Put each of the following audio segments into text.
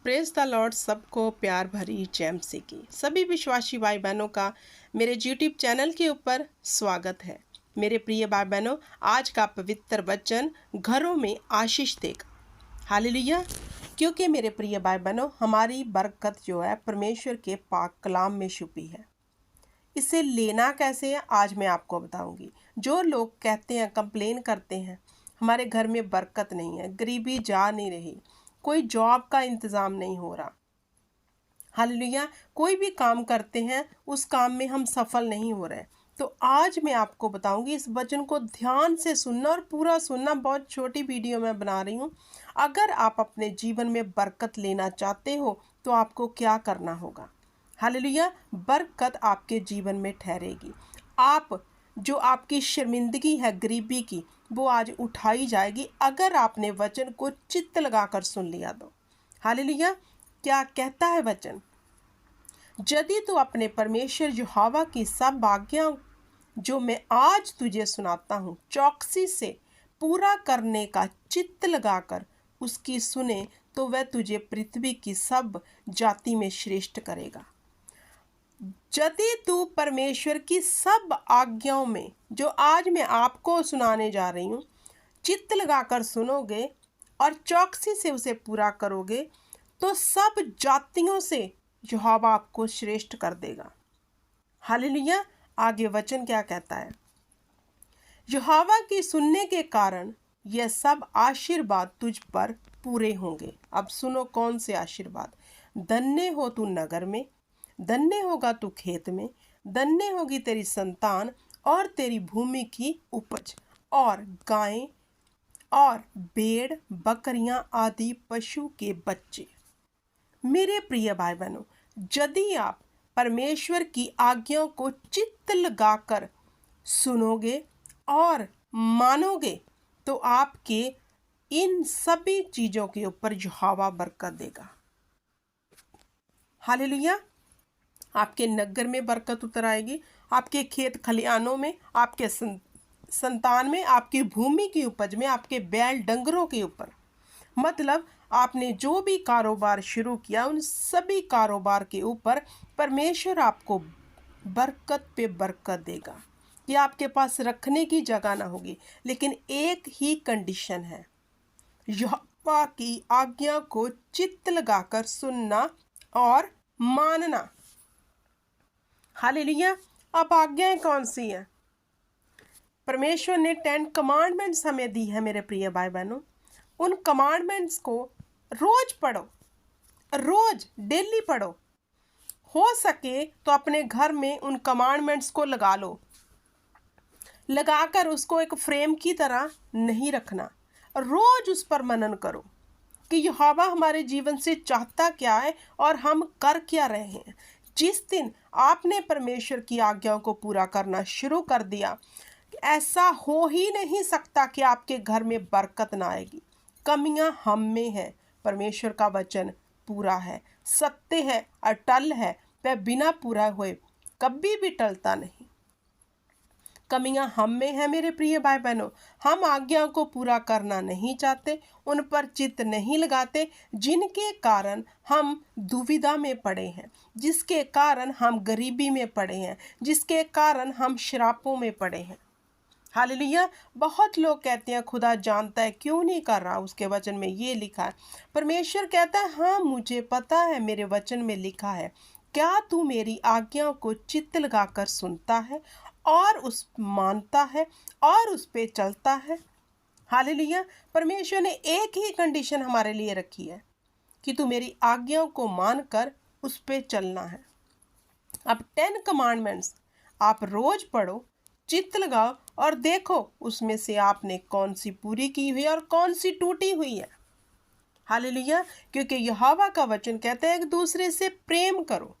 Praise the Lord. सबको प्यार भरी जय मसीह की। सभी विश्वासी भाई बहनों का मेरे यूट्यूब चैनल के ऊपर स्वागत है। मेरे प्रिय भाई बहनों, आज का पवित्र वचन घरों में आशीष देगा। हालेलुया। क्योंकि मेरे प्रिय भाई बहनों, हमारी बरकत जो है परमेश्वर के पाक कलाम में छुपी है। इसे लेना कैसे है आज मैं आपको बताऊंगी। जो लोग कहते हैं, कंप्लेन करते हैं हमारे घर में बरकत नहीं है, गरीबी जा नहीं रही, कोई जॉब का इंतज़ाम नहीं हो रहा, हालेलुया, कोई भी काम करते हैं उस काम में हम सफल नहीं हो रहे, तो आज मैं आपको बताऊंगी। इस वचन को ध्यान से सुनना और पूरा सुनना। बहुत छोटी वीडियो मैं बना रही हूँ। अगर आप अपने जीवन में बरकत लेना चाहते हो तो आपको क्या करना होगा। हालेलुया। बरकत आपके जीवन में ठहरेगी। आप जो आपकी शर्मिंदगी है गरीबी की, वो आज उठाई जाएगी अगर आपने वचन को चित्त लगाकर सुन लिया तो। हालेलुया। क्या कहता है वचन? यदि तू अपने परमेश्वर यहोवा की सब आज्ञा जो मैं आज तुझे सुनाता हूँ चौकसी से पूरा करने का चित्त लगाकर उसकी सुने, तो वह तुझे पृथ्वी की सब जाति में श्रेष्ठ करेगा। यदि तू परमेश्वर की सब आज्ञाओं में जो आज मैं आपको सुनाने जा रही हूँ चित्त लगाकर सुनोगे और चौकसी से उसे पूरा करोगे, तो सब जातियों से यहोवा आपको श्रेष्ठ कर देगा। हालेलुया। आगे वचन क्या कहता है? यहोवा की सुनने के कारण यह सब आशीर्वाद तुझ पर पूरे होंगे। अब सुनो कौन से आशीर्वाद। धन्य हो तू नगर में, धन्य होगा तू खेत में, धन्य होगी तेरी संतान और तेरी भूमि की उपज, और गायें और भेड़ बकरियां आदि पशु के बच्चे। मेरे प्रिय भाई बहनों, यदि आप परमेश्वर की आज्ञाओं को चित्त लगाकर सुनोगे और मानोगे, तो आपके इन सभी चीज़ों के ऊपर यहोवा बरकत देगा। हालेलुया। आपके नगर में बरकत उतर आएगी, आपके खेत खलिहानों में, आपके संतान में, आपकी भूमि की उपज में, आपके बैल डंगरों के ऊपर। मतलब आपने जो भी कारोबार शुरू किया उन सभी कारोबार के ऊपर परमेश्वर आपको बरकत पे बरकत देगा। ये आपके पास रखने की जगह ना होगी, लेकिन एक ही कंडीशन है, यहोवा की आज्ञा को चित्त लगाकर सुनना और मानना। हालेलुया। अब आज्ञाएं कौन सी हैं? परमेश्वर ने 10 कमांडमेंट्स हमें दी है मेरे प्रिय भाई बहनों। उन कमांडमेंट्स को रोज पढ़ो, रोज डेली पढ़ो। हो सके तो अपने घर में उन कमांडमेंट्स को लगा लो। लगाकर उसको एक फ्रेम की तरह नहीं रखना, रोज उस पर मनन करो कि यहोवा हमारे जीवन से चाहता क्या है और हम कर क्या रहे हैं। जिस दिन आपने परमेश्वर की आज्ञाओं को पूरा करना शुरू कर दिया, ऐसा हो ही नहीं सकता कि आपके घर में बरकत ना आएगी। कमियां हम में है, परमेश्वर का वचन पूरा है, सत्य है, अटल है, वह बिना पूरा हुए कभी भी टलता नहीं। कमियां हम में है मेरे प्रिय भाई बहनों। हम आज्ञाओं को पूरा करना नहीं चाहते, उन पर चित्त नहीं लगाते, जिनके कारण हम दुविधा में पड़े हैं, जिसके कारण हम गरीबी में पड़े हैं, जिसके कारण हम श्रापों में पड़े हैं। हालेलुया। बहुत लोग कहते हैं खुदा जानता है, क्यों नहीं कर रहा। उसके वचन में ये लिखा है, परमेश्वर कहता है हाँ मुझे पता है, मेरे वचन में लिखा है, क्या तू मेरी आज्ञाओं को चित्त लगाकर सुनता है और उस मानता है और उस पे चलता है। हालेलुया। परमेश्वर ने एक ही कंडीशन हमारे लिए रखी है कि तू मेरी आज्ञाओं को मानकर उस पे चलना है। अब 10 कमांडमेंट्स आप रोज पढ़ो, चित्त लगाओ और देखो उसमें से आपने कौन सी पूरी की हुई है और कौन सी टूटी हुई है। हालेलुया। क्योंकि यहोवा का वचन कहता है एक दूसरे से प्रेम करो।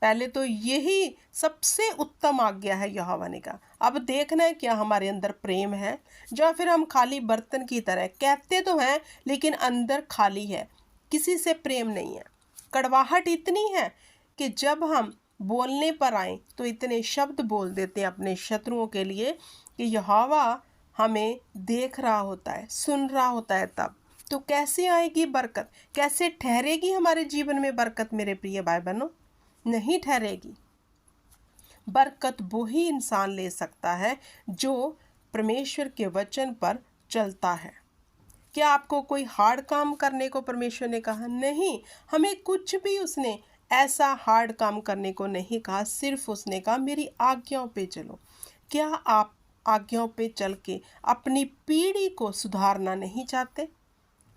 पहले तो यही सबसे उत्तम आज्ञा है यहोवा ने कहा। अब देखना है क्या हमारे अंदर प्रेम है, या फिर हम खाली बर्तन की तरह कहते तो हैं लेकिन अंदर खाली है, किसी से प्रेम नहीं है। कड़वाहट इतनी है कि जब हम बोलने पर आए तो इतने शब्द बोल देते हैं अपने शत्रुओं के लिए कि यहोवा हमें देख रहा होता है, सुन रहा होता है तब, तो कैसे आएगी बरकत, कैसे ठहरेगी हमारे जीवन में बरकत मेरे प्रिय भाई बहनों? नहीं ठहरेगी। बरकत वो ही इंसान ले सकता है जो परमेश्वर के वचन पर चलता है। क्या आपको कोई हार्ड काम करने को परमेश्वर ने कहा? नहीं, हमें कुछ भी उसने ऐसा हार्ड काम करने को नहीं कहा। सिर्फ उसने कहा मेरी आज्ञाओं पे चलो। क्या आप आज्ञाओं पे चल के अपनी पीढ़ी को सुधारना नहीं चाहते?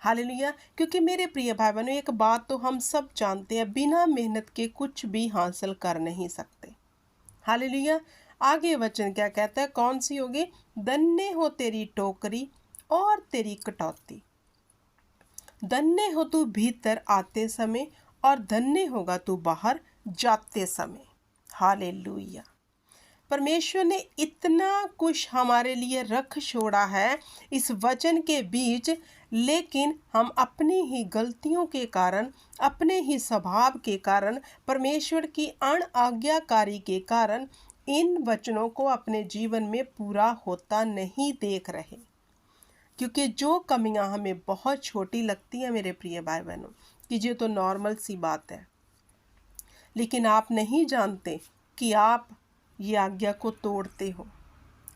हालेलुया। क्योंकि मेरे प्रिय भाई बहनों, एक बात तो हम सब जानते हैं, बिना मेहनत के कुछ भी हासिल कर नहीं सकते। हालेलुया। आगे वचन क्या कहता है? कौन सी होगी? धन्य हो तेरी टोकरी और तेरी कटौती। धन्य हो तू भीतर आते समय और धन्य होगा तू बाहर जाते समय। हालेलुया। परमेश्वर ने इतना कुछ हमारे लिए रख छोड़ा है इस वचन के बीच, लेकिन हम अपनी ही गलतियों के कारण, अपने ही स्वभाव के कारण, परमेश्वर की अनाज्ञाकारी के कारण इन वचनों को अपने जीवन में पूरा होता नहीं देख रहे। क्योंकि जो कमियां हमें बहुत छोटी लगती हैं मेरे प्रिय भाई बहनों, कि ये तो नॉर्मल सी बात है, लेकिन आप नहीं जानते कि आप ये आज्ञा को तोड़ते हो।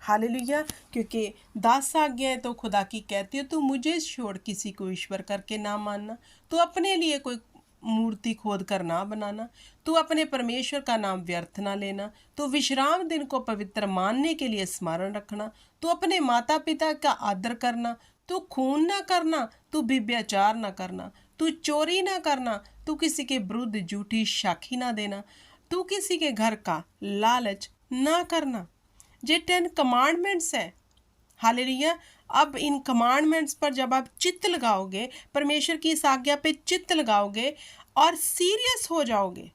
हालेलुया। क्योंकि 10 आज्ञाएं तो खुदा की कहती है, तू मुझे छोड़ किसी को ईश्वर करके ना मानना, तू अपने लिए कोई मूर्ति खोद कर ना बनाना, तू अपने परमेश्वर का नाम व्यर्थ ना लेना, तू विश्राम दिन को पवित्र मानने के लिए स्मरण रखना, तू अपने माता पिता का आदर करना, तू खून ना करना, तू व्यभिचार ना करना, तू चोरी ना करना, तू किसी के विरुद्ध झूठी साखी ना देना, तू किसी के घर का लालच ना करना। ये 10 कमांडमेंट्स है। हालेलुया। अब इन कमांडमेंट्स पर जब आप चित्त लगाओगे, परमेश्वर की इस आज्ञा पे चित्त लगाओगे और सीरियस हो जाओगे,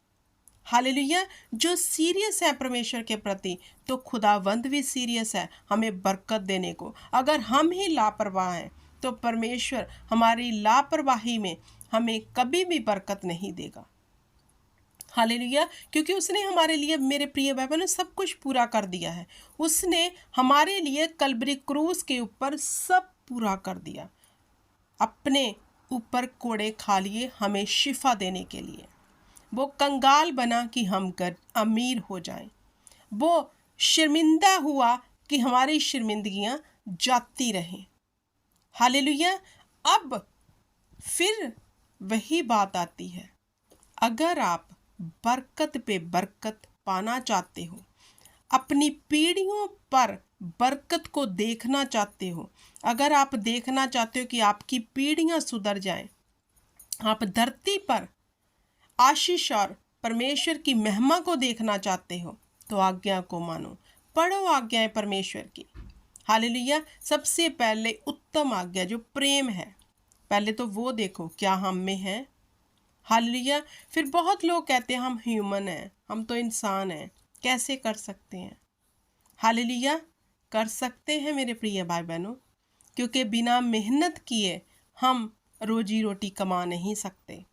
हालेलुया, जो सीरियस है परमेश्वर के प्रति, तो खुदावंद भी सीरियस है हमें बरकत देने को। अगर हम ही लापरवाह हैं तो परमेश्वर हमारी लापरवाही में हमें कभी भी बरकत नहीं देगा। हालेलुया। क्योंकि उसने हमारे लिए मेरे प्रिय भाई बहनों सब कुछ पूरा कर दिया है। उसने हमारे लिए कलवरी क्रूस के ऊपर सब पूरा कर दिया। अपने ऊपर कोड़े खा लिए हमें शिफा देने के लिए। वो कंगाल बना कि हम अमीर हो जाएं। वो शर्मिंदा हुआ कि हमारी शर्मिंदगियां जाती रहें। हालेलुया। अब फिर वही बात आती है, अगर आप बरकत पे बरकत पाना चाहते हो, अपनी पीढ़ियों पर बरकत को देखना चाहते हो, अगर आप देखना चाहते हो कि आपकी पीढ़ियां सुधर जाएं, आप धरती पर आशीष और परमेश्वर की महिमा को देखना चाहते हो, तो आज्ञा को मानो, पढ़ो आज्ञाएं परमेश्वर की। हालेलुया। सबसे पहले उत्तम आज्ञा जो प्रेम है, पहले तो वो देखो क्या हम में है। हालेलुया। फिर बहुत लोग कहते हैं हम ह्यूमन हैं, हम तो इंसान हैं, कैसे कर सकते हैं? हालेलुया। कर सकते हैं मेरे प्रिय भाई बहनों, क्योंकि बिना मेहनत किए हम रोजी रोटी कमा नहीं सकते।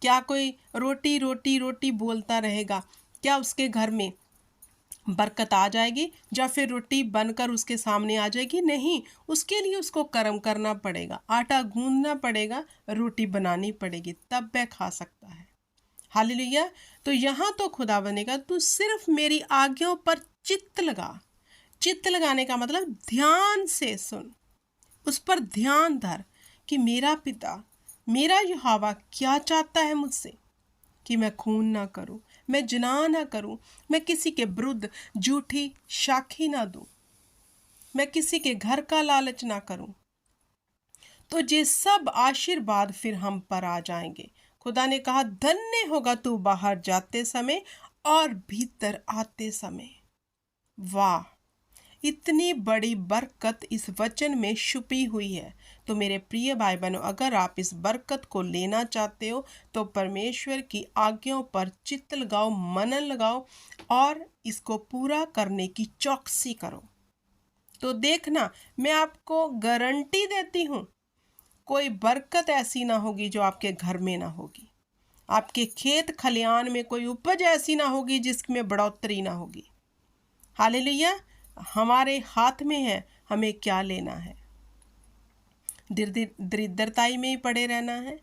क्या कोई रोटी रोटी रोटी बोलता रहेगा, क्या उसके घर में बरकत आ जाएगी या फिर रोटी बनकर उसके सामने आ जाएगी? नहीं, उसके लिए उसको कर्म करना पड़ेगा, आटा गूंदना पड़ेगा, रोटी बनानी पड़ेगी, तब वह खा सकता है। हालेलुया। तो यहाँ तो खुदा बनेगा, तू सिर्फ मेरी आज्ञाओं पर चित्त लगा। चित्त लगाने का मतलब ध्यान से सुन, उस पर ध्यान धर कि मेरा पिता, मेरा यहोवा क्या चाहता है मुझसे, कि मैं खून ना करूं, मैं जिना ना करूं, मैं किसी के विरुद्ध झूठी साखी ना दूं, मैं किसी के घर का लालच ना करूं। तो ये सब आशीर्वाद फिर हम पर आ जाएंगे। खुदा ने कहा धन्य होगा तू बाहर जाते समय और भीतर आते समय। वाह, इतनी बड़ी बरकत इस वचन में छुपी हुई है। तो मेरे प्रिय भाई बहनों, अगर आप इस बरकत को लेना चाहते हो तो परमेश्वर की आज्ञाओं पर चित्त लगाओ, मनन लगाओ और इसको पूरा करने की चौकसी करो। तो देखना, मैं आपको गारंटी देती हूँ, कोई बरकत ऐसी ना होगी जो आपके घर में ना होगी। आपके खेत खलियान में कोई उपज ऐसी ना होगी जिसमें बढ़ोतरी ना होगी। हालेलुया। हमारे हाथ में है हमें क्या लेना है। दरिद्रताई में ही पड़े रहना है।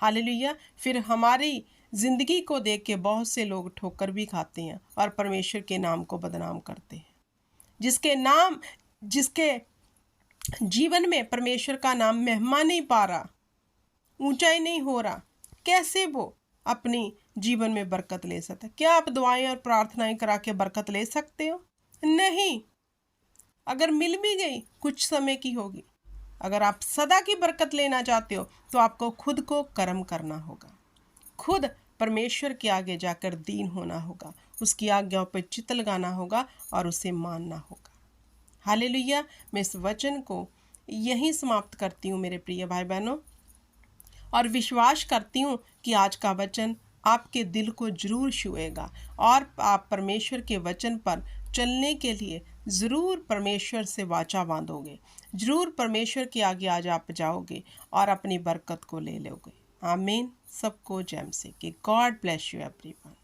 हालेलुया। फिर हमारी जिंदगी को देख के बहुत से लोग ठोकर भी खाते हैं और परमेश्वर के नाम को बदनाम करते हैं। जिसके जीवन में परमेश्वर का नाम महिमा नहीं पा रहा, ऊंचाई नहीं हो रहा, कैसे वो अपनी जीवन में बरकत ले सकता है? क्या आप दुआएं और प्रार्थनाएं करा के बरकत ले सकते हो? नहीं। अगर मिल भी गई कुछ समय की होगी। अगर आप सदा की बरकत लेना चाहते हो तो आपको खुद को कर्म करना होगा, खुद परमेश्वर के आगे जाकर दीन होना होगा, उसकी आज्ञाओं पर चित्त लगाना होगा और उसे मानना होगा। हालेलुया। मैं इस वचन को यहीं समाप्त करती हूँ मेरे प्रिय भाई बहनों, और विश्वास करती हूँ कि आज का वचन आपके दिल को जरूर छुएगा और आप परमेश्वर के वचन पर चलने के लिए ज़रूर परमेश्वर से वाचा बांधोगे, ज़रूर परमेश्वर के आगे आज आप जाओगे और अपनी बरकत को ले लोगे। आमीन। सबको जय मसीह की। God bless you everyone.